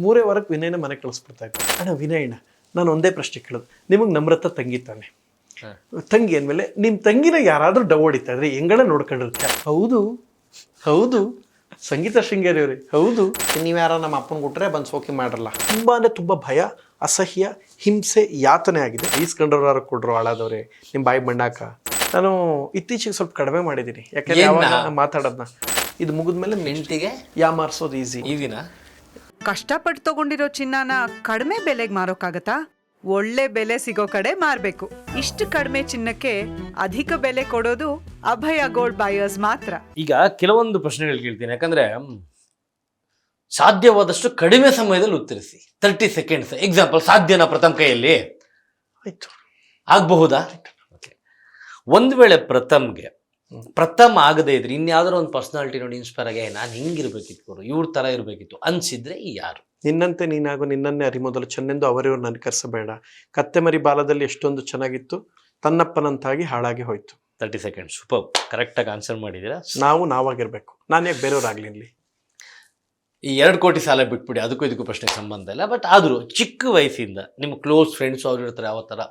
3 ವಾರಕ್ಕೆ ವಿನಯನ ಮನೆ ಕಳಿಸ್ಬಿಡ್ತಾ ಇತ್ತು. ಅಣ್ಣ ವಿನಯಣ್ಣ ನಾನು ಒಂದೇ ಪ್ರಶ್ನೆ ಕೇಳೋದು, ನಿಮಗೆ ನಮ್ರತ ತಂಗಿ ತಾನೆ? ತಂಗಿ ಅಂದಮೇಲೆ ನಿಮ್ಮ ತಂಗಿನ ಯಾರಾದರೂ ಡವ್ ಹೊಡಿತಾ ಇದ್ರೆ ಹೆಂಗಳ ನೋಡ್ಕೊಂಡಿರುತ್ತೆ? ಹೌದು ಹೌದು ಸಂಗೀತ ಶೃಂಗೇರಿ ಅವರೇ ಹೌದು, ನೀವು ಯಾರ ನಮ್ಮ ಅಪ್ಪನ ಕೊಟ್ಟರೆ ಬಂದು ಸೋಕಿ ಮಾಡಲ್ಲ. ತುಂಬ ಅಂದರೆ ತುಂಬ ಭಯ, ಅಸಹ್ಯ, ಹಿಂಸೆ, ಯಾತನೆ ಆಗಿದೆ. ಈಸ್ಕೊಂಡ್ರವ್ರು ಕೊಡ್ರು ಹಾಳಾದವ್ರೆ ನಿಮ್ಮ ಬಾಯಿ ಮಣ್ಣಾಕ. ನಾನು ಇತ್ತೀಚೆಗೆ ಸ್ವಲ್ಪ ಕಡಿಮೆ ಮಾಡಿದ್ದೀನಿ, ಯಾಕಂದ್ರೆ ಯಾವಾಗ ಮಾತಾಡೋದನ್ನ ಇದು ಮುಗಿದ್ಮೇಲೆ ಹೆಂಡತಿಗೆ ಯಾಮಾರ್ಸೋದು ಈಸಿನ. ಕಷ್ಟಪಟ್ಟು ತಗೊಂಡಿರೋ ಚಿನ್ನನ ಕಡಿಮೆ ಬೆಲೆಗೆ ಮಾರೋಕ್ಕಾಗತ್ತಾ? ಒಳ್ಳೆ ಬೆಲೆ ಸಿಗೋ ಕಡೆ ಮಾರ್ಬೇಕು. ಇಷ್ಟು ಕಡಿಮೆ ಚಿನ್ನಕ್ಕೆ ಅಧಿಕ ಬೆಲೆ ಕೊಡೋದು ಅಭಯ ಗೋಲ್ಡ್ ಬಯರ್ಸ್ ಮಾತ್ರ. ಈಗ ಕೆಲವೊಂದು ಪ್ರಶ್ನೆಗಳು ಕೇಳ್ತೀನಿ, ಯಾಕಂದ್ರೆ ಸಾಧ್ಯವಾದಷ್ಟು ಕಡಿಮೆ ಸಮಯದಲ್ಲಿ ಉತ್ತರಿಸಿ. 30 ಸೆಕೆಂಡ್ಸ್. ಎಕ್ಸಾಂಪಲ್, ಸಾಧ್ಯನಾ ಪ್ರಥಮ್ ಕೈಯಲ್ಲಿ? ಆಯ್ತು, ಆಗಬಹುದಾ? ಒಂದು ವೇಳೆ ಪ್ರಥಮ್ ಆಗದೇ ಇದ್ರೆ ಇನ್ಯಾವುದಾದ್ರು ಒಂದು ಪರ್ಸನಾಲಿಟಿ ನೋಡಿ ಇನ್ಸ್ಪೈರ್ ಆಗಿ ನಾನು ಹಿಂಗಿರ್ಬೇಕಿತ್ತು, ಇವ್ರ ತರ ಇರ್ಬೇಕಿತ್ತು ಅನ್ಸಿದ್ರೆ ಯಾರು? ನಿನ್ನಂತೆ ನೀನಾಗು ನಿನ್ನನ್ನೇ ಅರಿಮೊದಲು ಚೆನ್ನೆಂದು ಅವರಿವ್ರು ನನ್ಕರಿಸಬೇಡ. ಕತ್ತೆ ಮರಿ ಬಾಲದಲ್ಲಿ ಎಷ್ಟೊಂದು ಚೆನ್ನಾಗಿತ್ತು, ತನ್ನಪ್ಪನಂತಾಗಿ ಹಾಳಾಗಿ ಹೋಯ್ತು. 30 ಸೆಕೆಂಡ್ಸ್. ಸೂಪರ್, ಕರೆಕ್ಟಾಗಿ ಆನ್ಸರ್ ಮಾಡಿದ್ದೀರಾ. ನಾವಾಗಿರ್ಬೇಕು, ನಾನು ಯಾಕೆ ಬೇರೆಯವ್ರಾಗ್ಲಿ ಇಲ್ಲಿ. ಈ 2 ಕೋಟಿ ಸಾಲ ಬಿಟ್ಬಿಡಿ, ಅದಕ್ಕೂ ಇದಕ್ಕೂ ಪ್ರಶ್ನೆಗೆ ಸಂಬಂಧ ಇಲ್ಲ. ಬಟ್ ಆದರೂ ಚಿಕ್ಕ ವಯಸ್ಸಿಂದ ನಿಮ್ಮ ಕ್ಲೋಸ್ ಫ್ರೆಂಡ್ಸ್ ಅವ್ರು ಇರ್ತಾರೆ, ಯಾವ ಥರ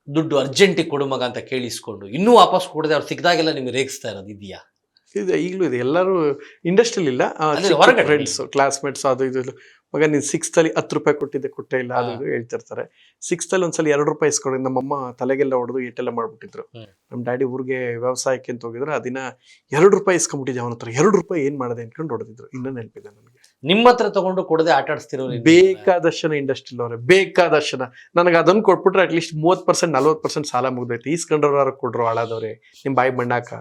ದುಡ್ಡು ಅರ್ಜೆಂಟಿಗೆ ಕೊಡು ಮಗ ಅಂತ ಕೇಳಿಸ್ಕೊಂಡು ಇನ್ನೂ ವಾಪಸ್ ಕೊಡದೆ ಅವ್ರು ಸಿಕ್ಕಿದಾಗೆಲ್ಲ ನಿಮ್ಗೆ ರೇಗಿಸ್ತಾ ಇರೋದು ಇದೆಯಾ? ಇದು ಈಗಲೂ ಇದೆ. ಎಲ್ಲರೂ ಇಂಡಸ್ಟ್ರಿಯಲ್ಲಿ ಇಲ್ಲ, ಫ್ರೆಂಡ್ಸ್ ಕ್ಲಾಸ್ಮೇಟ್ಸ್ ಅದು ಇದು. ಮಗ ನೀನು 6th ಅಲ್ಲಿ 10 ರೂಪಾಯಿ ಕೊಟ್ಟೇ ಇಲ್ಲ ಅದು ಹೇಳ್ತಿರ್ತಾರೆ. 6th ಅಲ್ಲಿ ಒಂದ್ಸಲ 2 ರೂಪಾಯಿ ಇಸ್ಕೊಂಡು ನಮ್ಮಮ್ಮ ತಲೆಗೆಲ್ಲ ಹೊಡೆದು ಏಟೆಲ್ಲ ಮಾಡ್ಬಿಟ್ಟಿದ್ರು. ನಮ್ಮ ಡ್ಯಾಡಿ ಊರಿಗೆ ವ್ಯವಸಾಯಕ್ಕೆ ಅಂತ ಹೋಗಿದ್ರು, ಆ ದಿನ 2 ರೂಪಾಯಿ ಇಸ್ಕೊಂಡ್ಬಿಟ್ಟಿದ್ದೆ ಅವನ ಹತ್ರ. 2 ರೂಪಾಯಿ ಏನ್ ಮಾಡಿದೆ ಅನ್ಕೊಂಡು ಹೊಡೆದಿದ್ರು. ಇನ್ನೂ ನೆನಪಿದೆ ನನಗೆ. ನಿಮ್ಮ ಹತ್ರ ತಗೊಂಡು ಕೊಡದೆ ಆಟ ಆಡಿಸ್ತಿರೋ ಬೇಕಾದಷ್ಟು ಜನ ಇಂಡಸ್ಟ್ರಿಲ್ ಅವ್ರೆ, ಬೇಕಾದಷ್ಟು ಜನ. ನನಗೆ ಅದನ್ನು ಕೊಟ್ಬಿಟ್ರೆ ಅಟ್ಲೀಸ್ಟ್ 30% 40% ಸಾಲ ಮುಗ್ದೈತೆ. ಈಸ್ಕೊಂಡ್ರವ್ರು ಕೊಡ್ರು ಹಾಳಾದವ್ರೆ ನಿಮ್ ಬಾಯಿ ಮಣ್ಣಾಕ.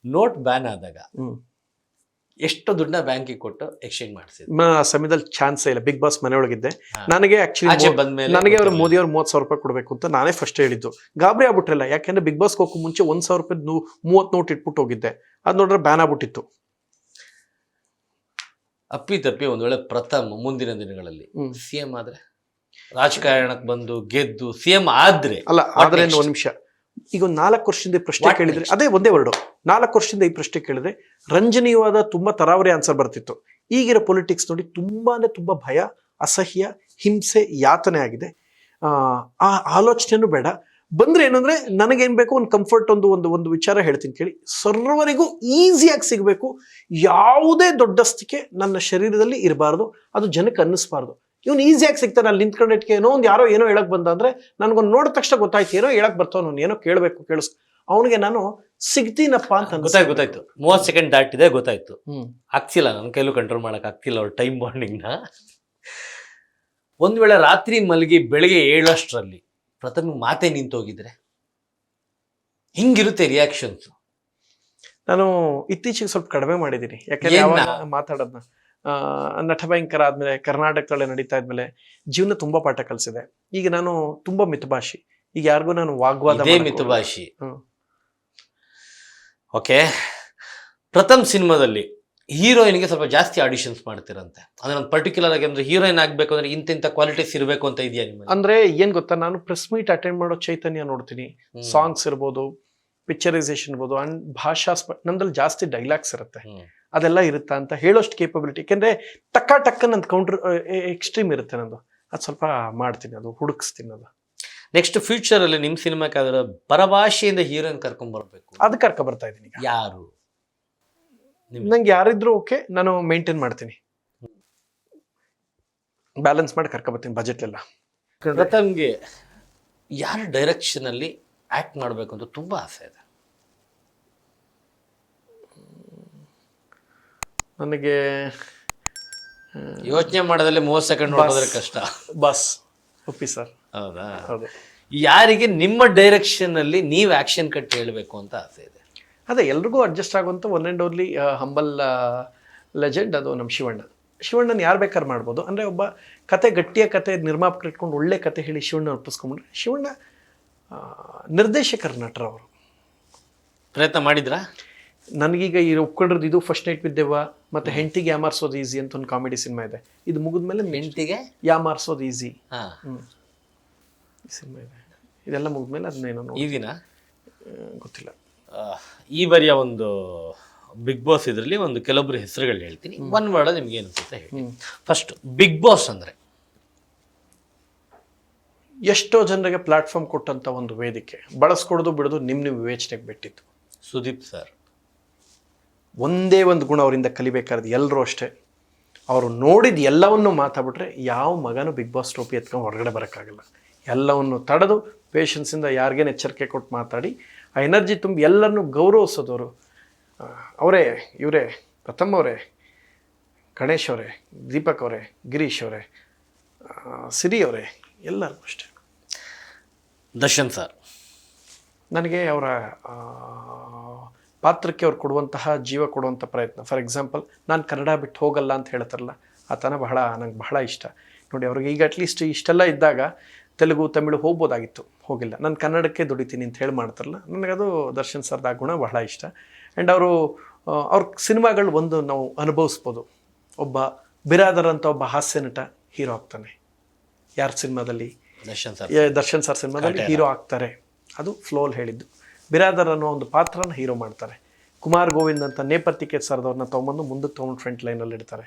ನೋಟ್ ಬ್ಯಾನ್ ಆದಾಗ ಎಷ್ಟು ದುಡ್ಡನ್ನ ಬ್ಯಾಂಕಿಗೆ ಕೊಟ್ಟು ಎಕ್ಸ್ಚೇಂಜ್ ಮಾಡಿಸಿದ್ರು? ಆ ಸಮಯದಲ್ಲಿ ಚಾನ್ಸೇ ಇಲ್ಲ. ಬಿಗ್ ಬಾಸ್ ಮನೆಯೊಳಗಿದ್ದೆ. ನನಗೆ ನನಗೆ ಅವರು ಮೋದಿ ಅವ್ರು 30,000 ರೂಪಾಯಿ ಕೊಡ್ಬೇಕು ಅಂತ ನಾನೇ ಫಸ್ಟ್ ಹೇಳಿದ್ದು. ಗಾಬರಿ ಆಗ್ಬಿಟ್ರಲ್ಲ, ಯಾಕೆಂದ್ರೆ ಬಿಗ್ ಬಾಸ್ಗೆ ಹೋಗೋ ಮುಂಚೆ 1,000 ರೂಪಾಯಿ 30 ನೋಟ್ ಇಟ್ಬಿಟ್ಟು ಹೋಗಿದ್ದೆ. ಅದ್ ನೋಡ್ರೆ ಬ್ಯಾನ್ ಆಗ್ಬಿಟ್ಟಿತ್ತು. ಅಪ್ಪಿ ತಪ್ಪಿ ಒಂದ್ ವೇಳೆ ಪ್ರಥಮ್ ಮುಂದಿನ ದಿನಗಳಲ್ಲಿ ಸಿಎಂ ಆದ್ರೆ, ರಾಜಕಾರಣಕ್ಕೆ ಬಂದು ಗೆದ್ದು ಸಿಎಂ ಆದ್ರೆ ಆದ್ರೆ 1 ನಿಮಿಷ, ಈಗ 4 ವರ್ಷದಿಂದ ಈ ಪ್ರಶ್ನೆ ಕೇಳಿದ್ರೆ ಅದೇ ಒಂದೇ ವರ್ಡು. 4 ವರ್ಷದಿಂದ ಈ ಪ್ರಶ್ನೆ ಕೇಳಿದ್ರೆ ರಂಜನೀಯವಾದ ತುಂಬಾ ತರಾವರಿ ಆನ್ಸರ್ ಬರ್ತಿತ್ತು. ಈಗಿರೋ ಪೊಲಿಟಿಕ್ಸ್ ನೋಡಿ ತುಂಬಾ ಅಂದ್ರೆ ತುಂಬಾ ಭಯ, ಅಸಹ್ಯ, ಹಿಂಸೆ, ಯಾತನೆ ಆಗಿದೆ. ಆ ಆಲೋಚನೆನೂ ಬೇಡ. ಬಂದ್ರೆ ಏನಂದ್ರೆ ನನಗೇನ್ ಬೇಕು, ಒಂದು ಕಂಫರ್ಟ್, ಒಂದು ವಿಚಾರ ಹೇಳ್ತೀನಿ ಕೇಳಿ. ಸರ್ವರಿಗೂ ಈಸಿಯಾಗಿ ಸಿಗಬೇಕು. ಯಾವುದೇ ದೊಡ್ಡಸ್ತಿಕೆ ನನ್ನ ಶರೀರದಲ್ಲಿ ಇರಬಾರ್ದು, ಅದು ಜನಕ್ಕೆ ಅನ್ನಿಸ್ಬಾರ್ದು. ಇವನು ಈಸಿಯಾಗಿ ಸಿಗ್ತಾನೆ. ಅಲ್ಲಿ ನಿಂತ್ಕೊಂಡಿಟ್ಕೆ ಯಾರೋ ಏನೋ ಹೇಳಕ್ ಬಂದ ಅಂದ್ರೆ ನನ್ಗೊಂದು ನೋಡಿದ ತಕ್ಷಣ ಗೊತ್ತಾಯ್ತು ಏನೋ ಹೇಳಕ್ ಬರ್ತಾವ, ಏನೋ ಕೇಳಬೇಕು ಅವನಿಗೆ ನಾನು ಸಿಗ್ತೀನಪ್ಪ ಅಂತ ಗೊತ್ತಾಯ್ತು. 30 ಸೆಕೆಂಡ್ ದಾಟಿದೆ, ಗೊತ್ತಾಯ್ತು. ಆಗ್ತಿಲ್ಲ, ನನ್ನ ಕೈಲೂ ಕಂಟ್ರೋಲ್ ಮಾಡಕ್ ಆಗ್ತಿಲ್ಲ ಅವ್ರ ಟೈಮ್ ಬಾಂಡಿಂಗ್ ನ. ಒಂದ್ ವೇಳೆ ರಾತ್ರಿ ಮಲಗಿ ಬೆಳಿಗ್ಗೆ 7 ಪ್ರಥಮ ಮಾತೆ ನಿಂತೋಗಿದ್ರೆ ಹಿಂಗಿರುತ್ತೆ ರಿಯಾಕ್ಷನ್ಸ್? ನಾನು ಇತ್ತೀಚೆಗೆ ಸ್ವಲ್ಪ ಕಡಿಮೆ ಮಾಡಿದ್ದೀನಿ, ಯಾಕಂದ್ರೆ ಮಾತಾಡೋದನ್ನ ನಟಭಯಂಕರ ಆದ್ಮೇಲೆ, ಕರ್ನಾಟಕದಲ್ಲೇ ನಡೀತಾ ಇದ್ಮೇಲೆ ಜೀವನ ತುಂಬಾ ಪಾಠ ಕಲಿಸಿದೆ. ಈಗ ನಾನು ತುಂಬಾ ಮಿತಭಾಷಿ. ಈಗ ಯಾರಿಗೂ ನಾನು ವಾಗ್ವಾದ ಮಿತಭಾಷಿ. ಓಕೆ, ಪ್ರಥಮ್ ಸಿನಿಮಾದಲ್ಲಿ ಹೀರೋಯಿನ್ಗೆ ಸ್ವಲ್ಪ ಜಾಸ್ತಿ ಆಡಿಷನ್ಸ್ ಮಾಡ್ತಿರಂತೆ. ಅಂದ್ರೆ ಒಂದು ಪರ್ಟಿಕ್ಯುಲರ್ ಆಗಿ ಅಂದ್ರೆ ಹೀರೋಯಿನ್ ಆಗ್ಬೇಕು ಅಂದ್ರೆ ಇಂತಿಂತ ಕ್ವಾಲಿಟೀಸ್ ಇರಬೇಕು ಅಂತ ಇದೆಯಾ ನಿಮಗೆ? ಅಂದ್ರೆ ಏನ್ ಗೊತ್ತಾ, ನಾನು ಪ್ರೆಸ್ ಮೀಟ್ ಅಟೆಂಡ್ ಮಾಡೋ ಚೈತನ್ಯ ನೋಡ್ತೀನಿ. ಸಾಂಗ್ಸ್ ಇರ್ಬೋದು, ಪಿಕ್ಚರೈಸೇಷನ್ ಇರ್ಬೋದು, ಅಂಡ್ ಭಾಷಾ ನಮ್ದಲ್ಲಿ ಜಾಸ್ತಿ ಡೈಲಾಗ್ಸ್ ಇರುತ್ತೆ. ಅದೆಲ್ಲ ಇರುತ್ತಾ ಅಂತ ಹೇಳೋಷ್ಟು ಕೇಪಬಿಲಿಟಿ. ಯಾಕೆಂದ್ರೆ ಟಕ್ಕ ನಂದು ಕೌಂಟರ್ ಎಕ್ಸ್ಟ್ರೀಮ್ ಇರುತ್ತೆ ನಂದು. ಅದು ಸ್ವಲ್ಪ ಮಾಡ್ತೀನಿ, ಅದು ಹುಡುಕಿಸ್ತೀನಿ. ಅದು ನೆಕ್ಸ್ಟ್ ಫ್ಯೂಚರ್ ಅಲ್ಲಿ ನಿಮ್ ಸಿನಿಮಾಕ್ಕೆ ಅದರ ಪರಭಾಷೆಯಿಂದ ಹೀರೋಯಿನ್ ಕರ್ಕೊಂಡ್ ಬರ್ಬೇಕು, ಅದು ಕರ್ಕೊ ಬರ್ತಾ ಇದ್ದೀನಿ. ಯಾರು? ನಂಗೆ ಯಾರಿದ್ರು ಓಕೆ, ನಾನು ಮೇಂಟೈನ್ ಮಾಡ್ತೀನಿ, ಬ್ಯಾಲೆನ್ಸ್ ಮಾಡಿ ಕರ್ಕೊ ಬರ್ತೀನಿ ಬಜೆಟ್ ಎಲ್ಲ. ಪ್ರಥಮ್ಗೆ ಯಾರ ಡೈರೆಕ್ಷನ್ ಅಲ್ಲಿ ಆಕ್ಟ್ ಮಾಡ್ಬೇಕು ಅಂತ ತುಂಬಾ ಆಸೆ ಇದೆ? ನನಗೆ ಯೋಚನೆ ಮಾಡೋದ್ರಲ್ಲಿ 30 ಸೆಕೆಂಡ್ ನೋಡೋದ್ರೆ ಕಷ್ಟ. ಬಸ್ ಒಪ್ಪಿ ಸರ್. ಹೌದಾ? ಹೌದು. ಯಾರಿಗೆ ನಿಮ್ಮ ಡೈರೆಕ್ಷನ್ ಅಲ್ಲಿ ನೀವು ಆಕ್ಷನ್ ಕಟ್ ಹೇಳ್ಬೇಕು ಅಂತ ಆಸೆ ಇದೆ? ಅದೇ ಎಲ್ರಿಗೂ ಅಡ್ಜಸ್ಟ್ ಆಗುವಂಥ one and only humble legend, ಅದು ನಮ್ಮ ಶಿವಣ್ಣನ ಯಾರು ಬೇಕಾದ್ರೆ ಮಾಡ್ಬೋದು. ಅಂದರೆ ಒಬ್ಬ ಕತೆ, ಗಟ್ಟಿಯ ಕತೆ ನಿರ್ಮಾಪಕರು ಇಟ್ಕೊಂಡು ಒಳ್ಳೆ ಕತೆ ಹೇಳಿ ಶಿವಣ್ಣ ಒಪ್ಪಿಸ್ಕೊಂಡ್ರೆ, ಶಿವಣ್ಣ ನಿರ್ದೇಶಕರ ನಟರು. ಅವರು ಪ್ರಯತ್ನ ಮಾಡಿದ್ರಾ? ನನಗೀಗ ಈ ಒಪ್ಕೊಂಡಿರೋದು ಇದು ಫಸ್ಟ್ ನೈಟ್ ವಿತ್ ದೆವ್ವ ಮತ್ತು ಹೆಂಡತಿಗೆ ಯಾಮಾರ್ಸೋದು ಈಸಿ ಅಂತ ಒಂದು ಕಾಮಿಡಿ ಸಿನಿಮಾ ಇದೆ. ಇದು ಮುಗಿದ್ಮೇಲೆ ಹೆಂಡತಿಗೆ ಯಾಮಾರ್ಸೋದು ಈಸಿ ಸಿನಿಮಾ ಇದೆ. ಇದೆಲ್ಲ ಮುಗಿದ್ಮೇಲೆ ಅದನ್ನೇನೋ ಈ ದಿನ ಗೊತ್ತಿಲ್ಲ. ಈ ಬರಿಯ ಒಂದು ಬಿಗ್ ಬಾಸ್ ಇದರಲ್ಲಿ ಒಂದು ಕೆಲವೊಬ್ರು ಹೆಸರುಗಳು ಹೇಳ್ತೀನಿ, ಒನ್ ವರ್ಡ್ ನಿಮ್ಗೆ ಏನು ಅನ್ಸುತ್ತೆ ಹೇಳಿ. ಫಸ್ಟ್ ಬಿಗ್ ಬಾಸ್ ಅಂದ್ರೆ ಎಷ್ಟೋ ಜನರಿಗೆ ಪ್ಲಾಟ್ಫಾರ್ಮ್ ಕೊಟ್ಟಂತ ಒಂದು ವೇದಿಕೆ, ಬಳಸ್ಕೊಡೋದು ಬಿಡೋದು ನಿಮ್ಮ ವಿವೇಚನೆಗೆ ಬಿಟ್ಟಿತ್ತು. ಸುದೀಪ್ ಸರ್ ಒಂದೇ ಒಂದು ಗುಣ ಅವರಿಂದ ಕಲಿಬೇಕಾದ್ರೆ ಎಲ್ಲರೂ ಅಷ್ಟೇ, ಅವರು ನೋಡಿದ ಎಲ್ಲವನ್ನು ಮಾತಾಡ್ಬಿಟ್ರೆ ಯಾವ ಮಗನೂ ಬಿಗ್ ಬಾಸ್ ಟ್ರೋಫಿ ಎತ್ಕೊಂಡು ಹೊರಗಡೆ ಬರೋಕ್ಕಾಗಲ್ಲ. ಎಲ್ಲವನ್ನು ತಡೆದು ಪೇಷನ್ಸಿಂದ ಯಾರಿಗೇನು ಎಚ್ಚರಿಕೆ ಕೊಟ್ಟು ಮಾತಾಡಿ ಆ ಎನರ್ಜಿ ತುಂಬಿ ಎಲ್ಲರನ್ನೂ ಗೌರವಿಸೋದವರು ಅವರೇ, ಇವರೇ, ಪ್ರಥಮ್ ಅವರೇ, ಗಣೇಶ್ ಅವರೇ, ದೀಪಕ್ ಅವರೇ, ಗಿರೀಶ್ ಅವರೇ, ಸಿರಿ ಅವರೇ, ಎಲ್ಲರೂ ಅಷ್ಟೇ. ದರ್ಶನ್ ಸರ್ ನನಗೆ ಅವರ ಪಾತ್ರಕ್ಕೆ ಅವ್ರು ಕೊಡುವಂತಹ ಜೀವ ಕೊಡುವಂಥ ಪ್ರಯತ್ನ. ಫಾರ್ ಎಕ್ಸಾಂಪಲ್, ನಾನು ಕನ್ನಡ ಬಿಟ್ಟು ಹೋಗಲ್ಲ ಅಂತ ಹೇಳ್ತಾರಲ್ಲ, ಆ ತನ ನಂಗೆ ಬಹಳ ಇಷ್ಟ ನೋಡಿ. ಅವ್ರಿಗೆ ಈಗ ಅಟ್ಲೀಸ್ಟ್ ಇಷ್ಟೆಲ್ಲ ಇದ್ದಾಗ ತೆಲುಗು ತಮಿಳು ಹೋಗ್ಬೋದಾಗಿತ್ತು, ಹೋಗಿಲ್ಲ. ನಾನು ಕನ್ನಡಕ್ಕೆ ದುಡಿತೀನಿ ಅಂತ ಹೇಳಿ ಮಾಡ್ತಾರಲ್ಲ, ನನಗದು ದರ್ಶನ್ ಸರ್ದ ಆ ಗುಣ ಬಹಳ ಇಷ್ಟ. ಆ್ಯಂಡ್ ಅವ್ರ ಸಿನಿಮಾಗಳು ಒಂದು ನಾವು ಅನುಭವಿಸ್ಬೋದು. ಒಬ್ಬ ಬಿರಾದರ್ ಅಂತ ಒಬ್ಬ ಹಾಸ್ಯ ನಟ ಹೀರೋ ಆಗ್ತಾನೆ. ಯಾರ ಸಿನಿಮಾದಲ್ಲಿ? ದರ್ಶನ್ ಸರ್ ಸಿನಿಮಾದಲ್ಲಿ ಹೀರೋ ಆಗ್ತಾರೆ. ಅದು ಫ್ಲೋಲ್ ಹೇಳಿದ್ದು. ಬಿರಾದರ್ ಅನ್ನೋ ಒಂದು ಪಾತ್ರನ ಹೀರೋ ಮಾಡ್ತಾರೆ. ಕುಮಾರ್ ಗೋವಿಂದ್ ಅಂತ ನೇಪಥ್ಯಕ್ಕೆ ಸರ್ದವ್ರನ್ನ ತೊಗೊಂಬಂದು ಮುಂದಕ್ಕೆ ತೊಗೊಂಡು ಫ್ರಂಟ್ ಲೈನಲ್ಲಿ ಇಡ್ತಾರೆ.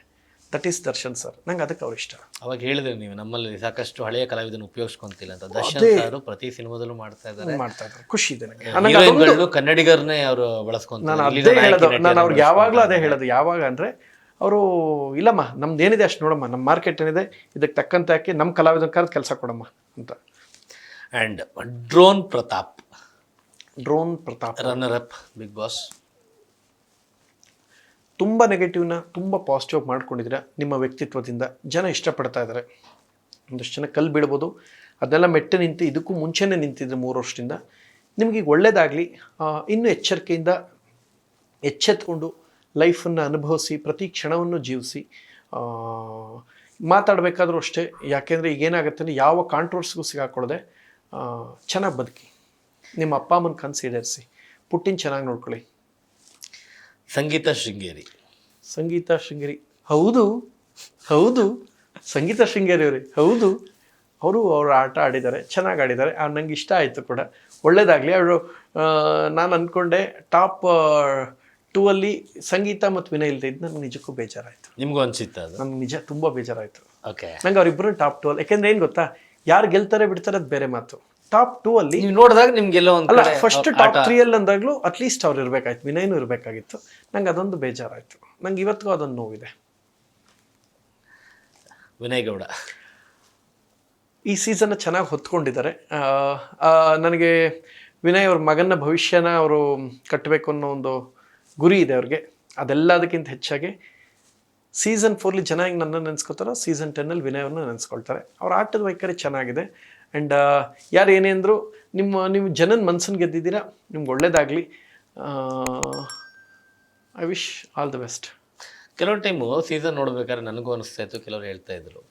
That is Darshan sir. ನಂಗೆ ಅದಕ್ಕೆ ಅವ್ರು ಇಷ್ಟ. ಅವಾಗ ಹೇಳಿದ್ರೆ ನೀವು ನಮ್ಮಲ್ಲಿ ಸಾಕಷ್ಟು ಹಳೆಯ ಕಲಾವಿದನ ಉಪಯೋಗಿಸ್ಕೊಂತಿಲ್ಲ ಅಂತ. ದರ್ಶನ್ ಸರ್ ಪ್ರತಿ ಸಿನಿಮಾದಲ್ಲೂ ಮಾಡ್ತಾ ಇದ್ದಾರೆ. ಖುಷಿ ಇದೆ ನನಗೆ. ಕನ್ನಡಿಗರನ್ನೇ ಅವರು ಬಳಸ್ಕೊಂತಾರೆ. ನಾನು ಅವ್ರಿಗೆ ಯಾವಾಗಲೂ ಅದೇ ಹೇಳೋದು. ಯಾವಾಗ ಅಂದರೆ ಅವರು ಇಲ್ಲಮ್ಮ, ನಮ್ದು ಏನಿದೆ ಅಷ್ಟು ನೋಡಮ್ಮ, ನಮ್ಮ ಮಾರ್ಕೆಟ್ ಏನಿದೆ ಇದಕ್ಕೆ ತಕ್ಕಂತೆ ಹಾಕಿ ನಮ್ಮ ಕಲಾವಿದನ ಕರೆದು ಕೆಲಸ ಕೊಡಮ್ಮ ಅಂತ. And Drone Pratap runner up Bigg Boss. ತುಂಬ ನೆಗೆಟಿವ್ನ ತುಂಬ ಪಾಸಿಟಿವ್ ಮಾಡ್ಕೊಂಡಿದ್ದೀರಾ. ನಿಮ್ಮ ವ್ಯಕ್ತಿತ್ವದಿಂದ ಜನ ಇಷ್ಟಪಡ್ತಾ ಇದ್ದಾರೆ. ಒಂದಷ್ಟು ಜನ ಕಲ್ಲು ಬೀಳ್ಬೋದು, ಅದನ್ನೆಲ್ಲ ಮೆಟ್ಟೆ ನಿಂತು ಇದಕ್ಕೂ ಮುಂಚೆನೇ ನಿಂತಿದ್ರೆ 3 ವರ್ಷದಿಂದ. ನಿಮಗೆ ಈಗ ಒಳ್ಳೆಯದಾಗಲಿ. ಇನ್ನೂ ಎಚ್ಚರಿಕೆಯಿಂದ ಎಚ್ಚೆತ್ಕೊಂಡು ಲೈಫನ್ನು ಅನುಭವಿಸಿ, ಪ್ರತಿ ಕ್ಷಣವನ್ನು ಜೀವಿಸಿ. ಮಾತಾಡಬೇಕಾದ್ರೂ ಅಷ್ಟೇ. ಯಾಕೆಂದರೆ ಈಗೇನಾಗುತ್ತೆ ಅಂದರೆ ಯಾವ ಕಾಂಟ್ರವರ್ಸಿಗೂ ಸಿಗಾಕೊಳ್ಳದೆ ಚೆನ್ನಾಗಿ ಬದುಕಿ. ನಿಮ್ಮ ಅಪ್ಪ ಅಮ್ಮನ ಕನಸು ಈಡೇರಿಸಿ. ಪುಟ್ಟಿನ ಚೆನ್ನಾಗಿ ನೋಡ್ಕೊಳ್ಳಿ. ಸಂಗೀತ ಶೃಂಗೇರಿ. ಹೌದು ಸಂಗೀತ ಶೃಂಗೇರಿ ಅವರೇ, ಹೌದು. ಅವರು ಆಟ ಆಡಿದ್ದಾರೆ, ಚೆನ್ನಾಗಿ ಆಡಿದ್ದಾರೆ. ನಂಗೆ ಇಷ್ಟ ಆಯಿತು ಕೂಡ. ಒಳ್ಳೆಯದಾಗಲಿ. ಅವರು ನಾನು ಅಂದ್ಕೊಂಡೆ ಟಾಪ್ 2 ಅಲ್ಲಿ ಸಂಗೀತ ಮತ್ತು ವಿನಯ್ ಇಲ್ಲದೆ ಇದ್ದು ನನಗೆ ನಿಜಕ್ಕೂ ಬೇಜಾರಾಯಿತು. ನಿಮಗೂ ಅನಿಸುತ್ತೆ ಅದು? ನನಗೆ ನಿಜ ತುಂಬ ಬೇಜಾರಾಯಿತು. ಓಕೆ, ನಂಗೆ ಅವರಿಬ್ಬರು ಟಾಪ್ 2 ಅಲ್ಲಿ. ಯಾಕೆಂದ್ರೆ ಏನು ಗೊತ್ತಾ, ಯಾರು ಗೆಲ್ತಾರೆ ಬಿಡ್ತಾರೆ ಅದು ಬೇರೆ ಮಾತು. ಟಾಪ್ 2 ಅಲ್ಲಿ ನೀವು ನೋಡಿದಾಗ ನಿಮ್ಗೆಲ್ಲ ಅಲ್ಲ, ಫಸ್ಟ್ ಟಾಪ್ 3 ಅಲ್ಲಿ ಅಂದಾಗಲೂ ಅಟ್ಲೀಸ್ಟ್ ಅವ್ರು ಇರಬೇಕಾಯ್ತು, ವಿನಯ್ನೂ ಇರಬೇಕಾಗಿತ್ತು. ನಂಗೆ ಅದೊಂದು ಬೇಜಾರಾಯಿತು. ನಂಗೆ ಇವತ್ತಿಗೂ ಅದೊಂದು ನೋವಿದೆ. ವಿನಯ್ ಗೌಡ ಈ ಸೀಸನ್ನ ಚೆನ್ನಾಗಿ ಹೊತ್ಕೊಂಡಿದ್ದಾರೆ. ನನಗೆ ವಿನಯ್ ಅವ್ರ ಮಗನ ಭವಿಷ್ಯನ ಅವರು ಕಟ್ಟಬೇಕು ಅನ್ನೋ ಒಂದು ಗುರಿ ಇದೆ ಅವ್ರಿಗೆ. ಅದೆಲ್ಲದಕ್ಕಿಂತ ಹೆಚ್ಚಾಗಿ ಸೀಸನ್ 4 ಜನ ಹೆಂಗೆ ನನ್ನ ನೆನೆಸ್ಕೊತಾರೋ ಸೀಸನ್ 10 ವಿನಯ್ ಅವ್ರನ್ನ ನೆನೆಸ್ಕೊಳ್ತಾರೆ. ಅವ್ರ ಆಟದ ವೈಖರಿ ಚೆನ್ನಾಗಿದೆ. ಆ್ಯಂಡ್ ಯಾರು ಏನೇ ಅಂದರೂ ನೀವು ಜನನ ಮನಸ್ಸನ್ನು ಗೆದ್ದಿದ್ದೀರಾ. ನಿಮ್ಗೆ ಒಳ್ಳೇದಾಗಲಿ. I wish all the best. ಕೆಲವೊಂದು ಟೈಮು ಸೀಸನ್ ನೋಡ್ಬೇಕಾದ್ರೆ ನನಗೂ ಅನಿಸ್ತಾ ಇತ್ತು, ಕೆಲವರು ಹೇಳ್ತಾ ಇದ್ರು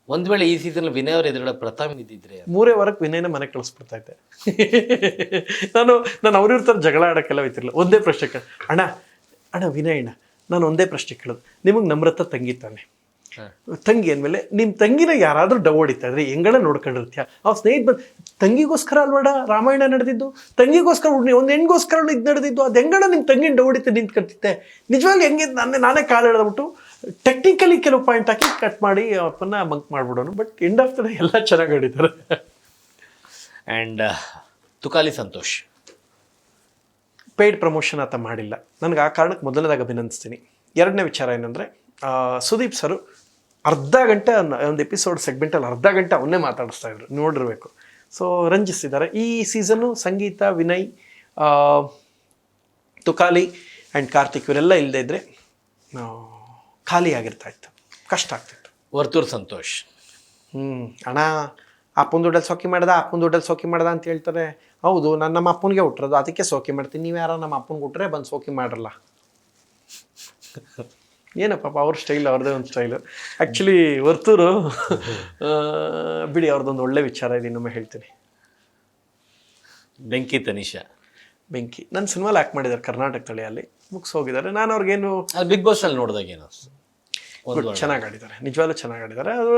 ಒಂದು ವೇಳೆ ಈ ಸೀಸನ್ ವಿನಯ್ ಅವ್ರ ಎದುರುಗಡೆ ಪ್ರತಾಪ್ ಇದ್ದಿದ್ರೆ 3 ವಾರಕ್ಕೆ ವಿನಯನ ಮನೆಗೆ ಕಳಿಸ್ಬಿಡ್ತಾ ಇದ್ದೆ. ನಾನು ಅವ್ರಿರ್ತಾರೆ ಜಗಳ ಆಡೋಕ್ಕೆಲ್ಲ ಹೋಯ್ತಿರಲಿಲ್ಲ. ಒಂದೇ ಪ್ರಶ್ನೆ ಅಣ್ಣ ವಿನಯ್ ಅಣ್ಣ, ನಾನು ಒಂದೇ ಪ್ರಶ್ನೆ ಕೇಳೋದು, ನಿಮಗೆ ನಮ್ರತ ತಂಗಿ ತಾನೆ? ತಂಗಿ ಅಂದಮೇಲೆ ನಿಮ್ಮ ತಂಗಿನ ಯಾರಾದರೂ ಡವ್ ಹೊಡಿತಾ ಇದ್ರೆ ಹೆಂಗಣ ನೋಡ್ಕೊಂಡಿರ್ತೀಯ? ಅವ್ರ ಸ್ನೇಹಿತ ಬಂದು ತಂಗಿಗೋಸ್ಕರ ಅಲ್ವಾಡ ರಾಮಾಯಣ ನಡೆದಿದ್ದು, ತಂಗಿಗೋಸ್ಕರ ಒಂದು ಹೆಣ್ಗೋಸ್ಕರ ಇದು ನಡೆದಿದ್ದು, ಅದು ಹೆಂಗಣ ನಿಮ್ಮ ತಂಗಿನ ಡವ್ ಹೊಡಿತಾ ನಿಂತ್ಕೊಳ್ತಿದ್ದೆ? ನಿಜವಾಗ್ಲೂ ಹೆಂಗೆ ನಾನೇ ಕಾಲು ಎಳೆದ್ಬಿಟ್ಟು ಟೆಕ್ನಿಕಲಿ ಕೆಲವು ಪಾಯಿಂಟ್ ಹಾಕಿ ಕಟ್ ಮಾಡಿ ಅಪ್ಪನ್ನ ಮಂಕ್ ಮಾಡಿಬಿಡೋನು. But end of the day ಎಲ್ಲ ಚೆನ್ನಾಗಿ ಆಡಿದ್ದಾರೆ. And Tukali Santosh paid promotion ಆತ ಮಾಡಿಲ್ಲ. ನನಗೆ ಆ ಕಾರಣಕ್ಕೆ ಮೊದಲನೇದಾಗಿ ಅಭಿನಂದಿಸ್ತೀನಿ. ಎರಡನೇ ವಿಚಾರ ಏನಂದರೆ, ಸುದೀಪ್ ಸರು ಅರ್ಧ ಗಂಟೆ ಒಂದು ಎಪಿಸೋಡ್ ಸೆಗ್ಮೆಂಟಲ್ಲಿ ಅರ್ಧ ಗಂಟೆ ಅವನ್ನೇ ಮಾತಾಡಿಸ್ತಾ ಇದ್ರು, ನೋಡಿರ್ಬೇಕು. ಸೊ ರಂಜಿಸಿದ್ದಾರೆ. ಈ ಸೀಸನ್ನು ಸಂಗೀತ, ವಿನಯ್, ತುಕಾಲಿ ಆ್ಯಂಡ್ ಕಾರ್ತಿಕ್ ಇವರೆಲ್ಲ ಇಲ್ಲದೇ ಇದ್ದರೆ ಖಾಲಿ ಆಗಿರ್ತಾ ಇತ್ತು, ಕಷ್ಟ ಆಗ್ತಿತ್ತು. ವರ್ತೂರ್ ಸಂತೋಷ್ ಅಣ್ಣ ಅಪ್ಪನ ದುಡ್ಡಲ್ಲಿ ಸೋಕಿ ಮಾಡ್ದ ಅಂತ ಹೇಳ್ತಾರೆ. ಹೌದು, ನಾನು ನಮ್ಮ ಅಪ್ಪನಿಗೆ ಹುಟ್ಟಿರೋದು, ಅದಕ್ಕೆ ಸೋಕಿ ಮಾಡ್ತೀನಿ. ನೀವು ಯಾರೋ ನಮ್ಮ ಅಪ್ಪನಿಗೆ ಹುಟ್ರೆ ಬಂದು ಸೋಕಿ ಮಾಡ್ರಲ್ಲ. ಏನಪ್ಪ ಅವ್ರ ಸ್ಟೈಲ್, ಅವ್ರದ್ದೇ ಒಂದು ಸ್ಟೈಲು. ಆ್ಯಕ್ಚುಲಿ ವರ್ತೂರು ಬಿಡಿ, ಅವ್ರದ್ದೊಂದು ಒಳ್ಳೆ ವಿಚಾರ ಇದೆ, ಇನ್ನೊಮ್ಮೆ ಹೇಳ್ತೀನಿ. ಬೆಂಕಿ ತನಿಷಾ ನನ್ನ ಸಿನಿಮಾಲಿ ಆ್ಯಕ್ಟ್ ಮಾಡಿದ್ದಾರೆ ಕರ್ನಾಟಕ ತಳಿಯಲ್ಲಿ, ಮುಗಿಸ್ ಹೋಗಿದ್ದಾರೆ. ನಾನು ಅವ್ರಿಗೇನು ಬಿಗ್ ಬಾಸ್ ಅಲ್ಲಿ ನೋಡಿದಾಗ ಏನು ಚೆನ್ನಾಗಿ ಆಡಿದ್ದಾರೆ, ನಿಜವಾಗ್ಲೂ ಚೆನ್ನಾಗಿ ಆಡಿದ್ದಾರೆ. ಅದು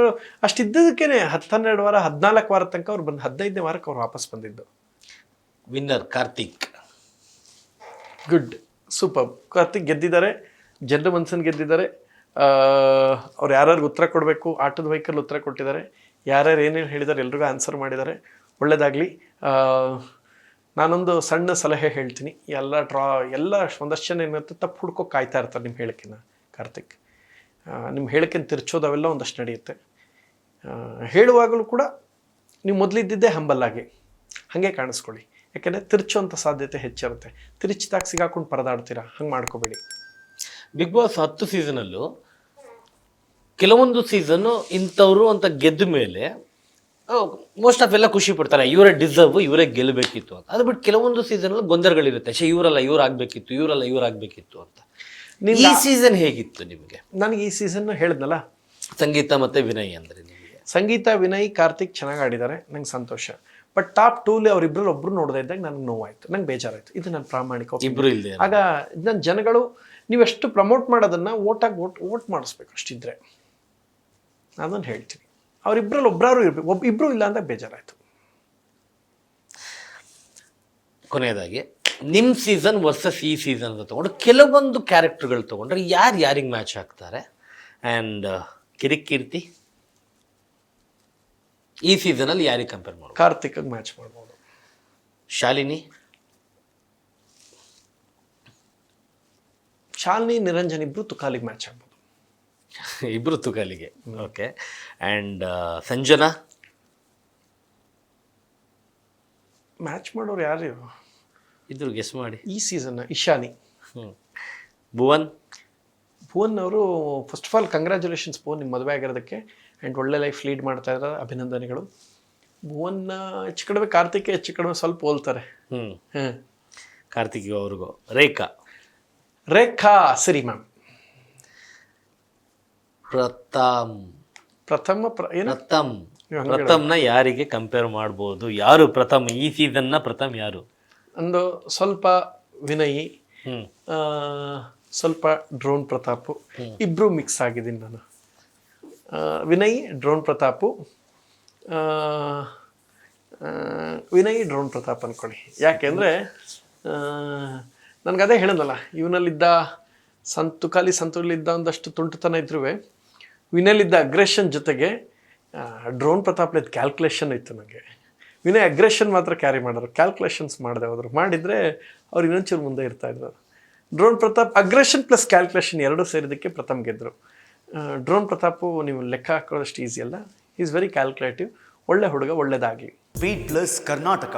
ಅಷ್ಟಿದ್ದದಕ್ಕೇ 10-12 ವಾರ 14 ವಾರ ತನಕ ಅವ್ರು ಬಂದು 15ನೇ ವಾರಕ್ಕೆ ಅವ್ರು ವಾಪಸ್ ಬಂದಿದ್ದು. Winner Karthik. Good. Super. Karthik ಗೆದ್ದಿದ್ದಾರೆ, ಜನರ ಮನಸ್ಸನ್ನು ಗೆದ್ದಿದ್ದಾರೆ. ಅವ್ರು ಯಾರ್ಯಾರಿಗೆ ಉತ್ತರ ಕೊಡಬೇಕು ಆಟದ ವೈಕಲ್ ಉತ್ತರ ಕೊಟ್ಟಿದ್ದಾರೆ, ಯಾರ್ಯಾರು ಏನೇನು ಹೇಳಿದ್ದಾರೆ ಎಲ್ರಿಗೂ ಆನ್ಸರ್ ಮಾಡಿದ್ದಾರೆ. ಒಳ್ಳೆಯದಾಗಲಿ. ನಾನೊಂದು ಸಣ್ಣ ಸಲಹೆ ಹೇಳ್ತೀನಿ. ಎಲ್ಲ ಒಂದಷ್ಟು ಜನ ಏನಿರುತ್ತೆ ತಪ್ಪು ಹುಡ್ಕೋ ಕಾಯ್ತಾ ಇರ್ತಾರೆ ನಿಮ್ಮ ಹೇಳಿಕೆನ. ಕಾರ್ತಿಕ್, ನಿಮ್ಮ ಹೇಳಿಕೆನ ತಿರ್ಚೋದು ಅವೆಲ್ಲ ಒಂದಷ್ಟು ನಡೆಯುತ್ತೆ. ಹೇಳುವಾಗಲೂ ಕೂಡ ನೀವು ಮೊದಲಿದ್ದಿದ್ದೇ ಹಂಬಲ್ಲಾಗಿ ಹಾಗೆ ಕಾಣಿಸ್ಕೊಳ್ಳಿ. ಯಾಕೆಂದರೆ ತಿರ್ಚೋಂಥ ಸಾಧ್ಯತೆ ಹೆಚ್ಚಿರುತ್ತೆ. ತಿರುಚಿದಾಗ ಸಿಗಾಕೊಂಡು ಪರದಾಡ್ತೀರಾ, ಹಂಗೆ ಮಾಡ್ಕೋಬೇಡಿ. ಬಿಗ್ ಬಾಸ್ 10 ಸೀಸನಲ್ಲೂ ಕೆಲವೊಂದು ಸೀಸನ್ನು ಇಂಥವ್ರು ಅಂತ ಗೆದ್ದ ಮೇಲೆ ಮೋಸ್ಟ್ ಆಫ್ ಎಲ್ಲ ಖುಷಿ ಪಡ್ತಾರೆ, ಇವರೇ ಡಿಸರ್ವ್, ಇವರೇ ಗೆಲ್ಲಬೇಕಿತ್ತು ಅಂತ. ಅದು ಬಿಟ್ಟು ಕೆಲವೊಂದು ಸೀಸನಲ್ಲಿ ಗೊಂದಲಗಳಿರುತ್ತೆ, ಇವರಲ್ಲ ಇವ್ರು ಆಗಬೇಕಿತ್ತು, ಇವರಲ್ಲ ಇವ್ರು ಆಗಬೇಕಿತ್ತು ಅಂತ. ಈ ಸೀಸನ್ ಹೇಗಿತ್ತು ನಿಮಗೆ? ನನಗೆ ಈ ಸೀಸನ್ ಹೇಳಿದ್ನಲ್ಲ, ಸಂಗೀತ ಮತ್ತು ವಿನಯ್ ಅಂದರೆ ನಿಮಗೆ ಸಂಗೀತ, ವಿನಯ್, ಕಾರ್ತಿಕ್ ಚೆನ್ನಾಗಿ ಆಡಿದ್ದಾರೆ, ನಂಗೆ ಸಂತೋಷ. ಬಟ್ ಟಾಪ್ 2 ಅವರಿಬ್ಬರಲ್ಲಿ ಒಬ್ರು ನೋಡದೇ ಇದ್ದಾಗ ನನಗೆ ನೋವಾಯಿತು, ನಂಗೆ ಬೇಜಾರಾಯಿತು. ಇದು ನನ್ನ ಪ್ರಾಮಾಣಿಕ ಇಬ್ಬರು ಇಲ್ಲದೆ. ಆಗ ನನ್ನ ಜನಗಳು ನೀವೆಷ್ಟು ಪ್ರಮೋಟ್ ಮಾಡೋದನ್ನು ಓಟ್ ಮಾಡಿಸ್ಬೇಕು, ಅಷ್ಟಿದ್ರೆ ಅದನ್ನು ಹೇಳ್ತೀನಿ. ಅವರಿಬ್ಬರಲ್ಲಿ ಒಬ್ಬರಾರು ಇರಬೇಕು, ಇಬ್ಬರು ಇಲ್ಲ ಅಂತ ಬೇಜಾರಾಯಿತು. ಕೊನೆಯದಾಗಿ ನಿಮ್ಮ ಸೀಸನ್ ವರ್ಸಸ್ ಈ ಸೀಸನ್ ಅಂತ ತೊಗೊಂಡು ಕೆಲವೊಂದು ಕ್ಯಾರೆಕ್ಟರ್ಗಳು ತೊಗೊಂಡ್ರೆ ಯಾರಿಗೆ ಮ್ಯಾಚ್ ಆಗ್ತಾರೆ? ಆ್ಯಂಡ್ ಕಿರಿಕೀರ್ತಿ ಈ ಸೀಸನಲ್ಲಿ ಯಾರಿಗೆ ಕಂಪೇರ್ ಮಾಡೋದು? ಕಾರ್ತಿಕ್ಗೆ ಮ್ಯಾಚ್ ಮಾಡ್ಬೋದು. ಶಾಲಿನಿ, ನಿರಂಜನ್ ಇಬ್ಬರು ತುಕಾಲಿಗೆ ಮ್ಯಾಚ್ ಆಗ್ಬೋದು. ಇಬ್ಬರು ತುಕಾಲಿಗೆ. ಓಕೆ. ಆ್ಯಂಡ್ ಸಂಜನಾ ಮ್ಯಾಚ್ ಮಾಡೋರು ಯಾರು ಇದ್ರು ಗೆಸ್ ಮಾಡಿ ಈ ಸೀಸನ್? ಇಶಾನಿ. ಭುವನ್ ಅವರು first of all congratulations Bhuvan, ನಿಮ್ಮ ಮದುವೆ ಆಗಿರೋದಕ್ಕೆ. ಆ್ಯಂಡ್ ಒಳ್ಳೆ ಲೈಫ್ ಲೀಡ್ ಮಾಡ್ತಾ ಇದ್ದಾರೆ, ಅಭಿನಂದನೆಗಳು. ಭುವನ್ ಹೆಚ್ಚು ಕಡಿಮೆ ಕಾರ್ತಿಕ್ ಹೆಚ್ಚು ಕಡಿಮೆ ಸ್ವಲ್ಪ ಹೋಲ್ತಾರೆ. ಕಾರ್ತಿಕ್ ಅವ್ರಿಗೂ. ರೇಖಾ ಸರಿ ಮ್ಯಾಮ್. ಪ್ರಥಮ್ನ ಯಾರಿಗೆ ಕಂಪೇರ್ ಮಾಡ್ಬೋದು? ಯಾರು ಪ್ರಥಮ್ ಈ ಸೀಸನ್ನ? ಪ್ರಥಮ್ ಯಾರು? ಒಂದು ಸ್ವಲ್ಪ ವಿನಯ್, ಸ್ವಲ್ಪ ಡ್ರೋನ್ ಪ್ರತಾಪು, ಇಬ್ರು ಮಿಕ್ಸ್ ಆಗಿದ್ದೀನಿ ನಾನು. ವಿನಯ್, ಡ್ರೋನ್ ಪ್ರತಾಪು, ಅನ್ಕೊಳ್ಳಿ. ಯಾಕೆಂದರೆ ನನಗದೇ ಹೇಳೋದಲ್ಲ, ಇವನಲ್ಲಿದ್ದ ಸಂತುಲಿದ್ದ ಒಂದಷ್ಟು ತುಂಟುತನ ಇದ್ರೂ ವಿನಯಲ್ಲಿದ್ದ ಅಗ್ರೆಷನ್ ಜೊತೆಗೆ ಡ್ರೋನ್ ಪ್ರತಾಪ್ಲಿದ್ದ ಕ್ಯಾಲ್ಕುಲೇಷನ್ ಇತ್ತು ನನಗೆ. ವಿನಯ್ ಅಗ್ರೆಷನ್ ಮಾತ್ರ ಕ್ಯಾರಿ ಮಾಡೋರು, ಕ್ಯಾಲ್ಕುಲೇಷನ್ಸ್ ಮಾಡದೆ ಹೋದ್ರು. ಮಾಡಿದರೆ ಅವ್ರು ಇನ್ನೊಂಚೂರು ಮುಂದೆ ಇರ್ತಾಯಿದ್ರು. Drone Pratap aggression plus calculation ಎರಡೂ ಸೇರಿದ್ದಕ್ಕೆ ಪ್ರಥಮ್ ಗೆದ್ದರು. ಡ್ರೋನ್ ಪ್ರತಾಪು ನೀವು ಲೆಕ್ಕ ಹಾಕೋದಷ್ಟು ಈಸಿ ಅಲ್ಲ. Is very calculative. ಒಳ್ಳೆ ಹುಡುಗ, ಒಳ್ಳೆಯದಾಗಲಿ. Beat plus Karnataka.